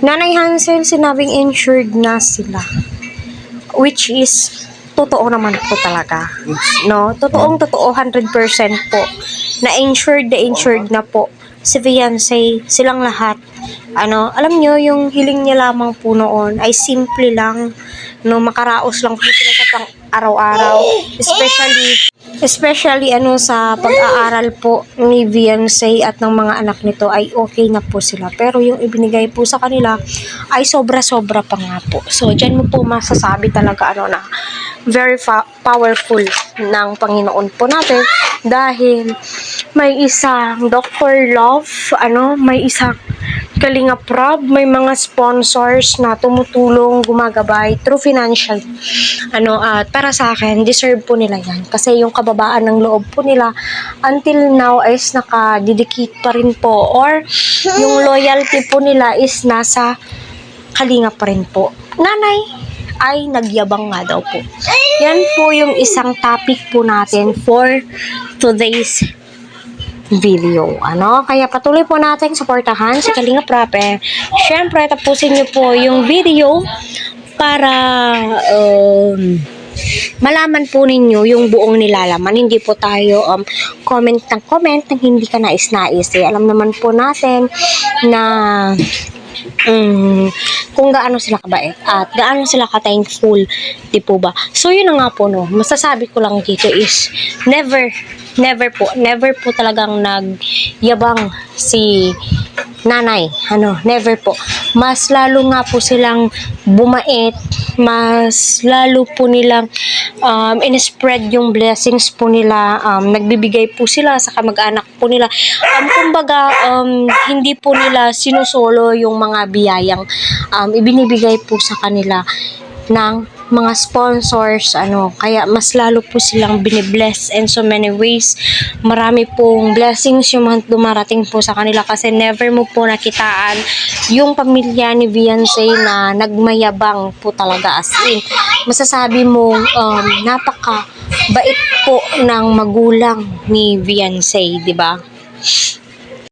Nanay Hansel, sinabing insured na sila. Which is, totoo naman po talaga. No? Totoo, 100% po. Na insured na po. Si Fiancé, silang lahat. Alam nyo, yung hiling niya lamang po noon ay simple lang. No, makaraos lang po sila sa pang araw-araw. Especially sa pag-aaral po ni Fiancé at ng mga anak nito ay okay na po sila. Pero yung ibinigay po sa kanila ay sobra-sobra pa nga po. So, dyan mo po masasabi talaga na very powerful ng Panginoon po natin dahil may isang Dr. Love, may isang Kalingap Rob, may mga sponsors na tumutulong, gumagabay through financial. At para sa akin, deserve po nila yan. Kasi yung kababaan ng loob po nila, until now is nakadidikit pa rin po. Or yung loyalty po nila is nasa Kalingap pa rin po. Nanay ay nagyabang nga daw po. Yan po yung isang topic po natin for today's video. Kaya patuloy po natin suportahan si Kalingap Rob. Syempre, tapusin niyo po yung video para malaman po ninyo yung buong nilalaman. Hindi po tayo comment ng hindi ka nais-nais. Alam naman po natin na kung gaano sila kabait at gaano sila ka-thankful, di po ba? So, yun na nga po, masasabi ko lang dito is never po talagang nagyabang si nanay. Never po. Mas lalo nga po silang bumait, mas lalo po nilang in-spread yung blessings po nila, nagbibigay po sila sa kamag-anak po nila. Kumbaga, hindi po nila sinusolo yung mga biyayang ibinibigay po sa kanila ng mga sponsors, kaya mas lalo po silang binibless in so many ways. Marami pong blessings yung mga dumarating po sa kanila kasi never mo po nakitaan yung pamilya ni Fiancé na nagmayabang po talaga, as in masasabi mo napaka bait po ng magulang ni Fiancé, di ba?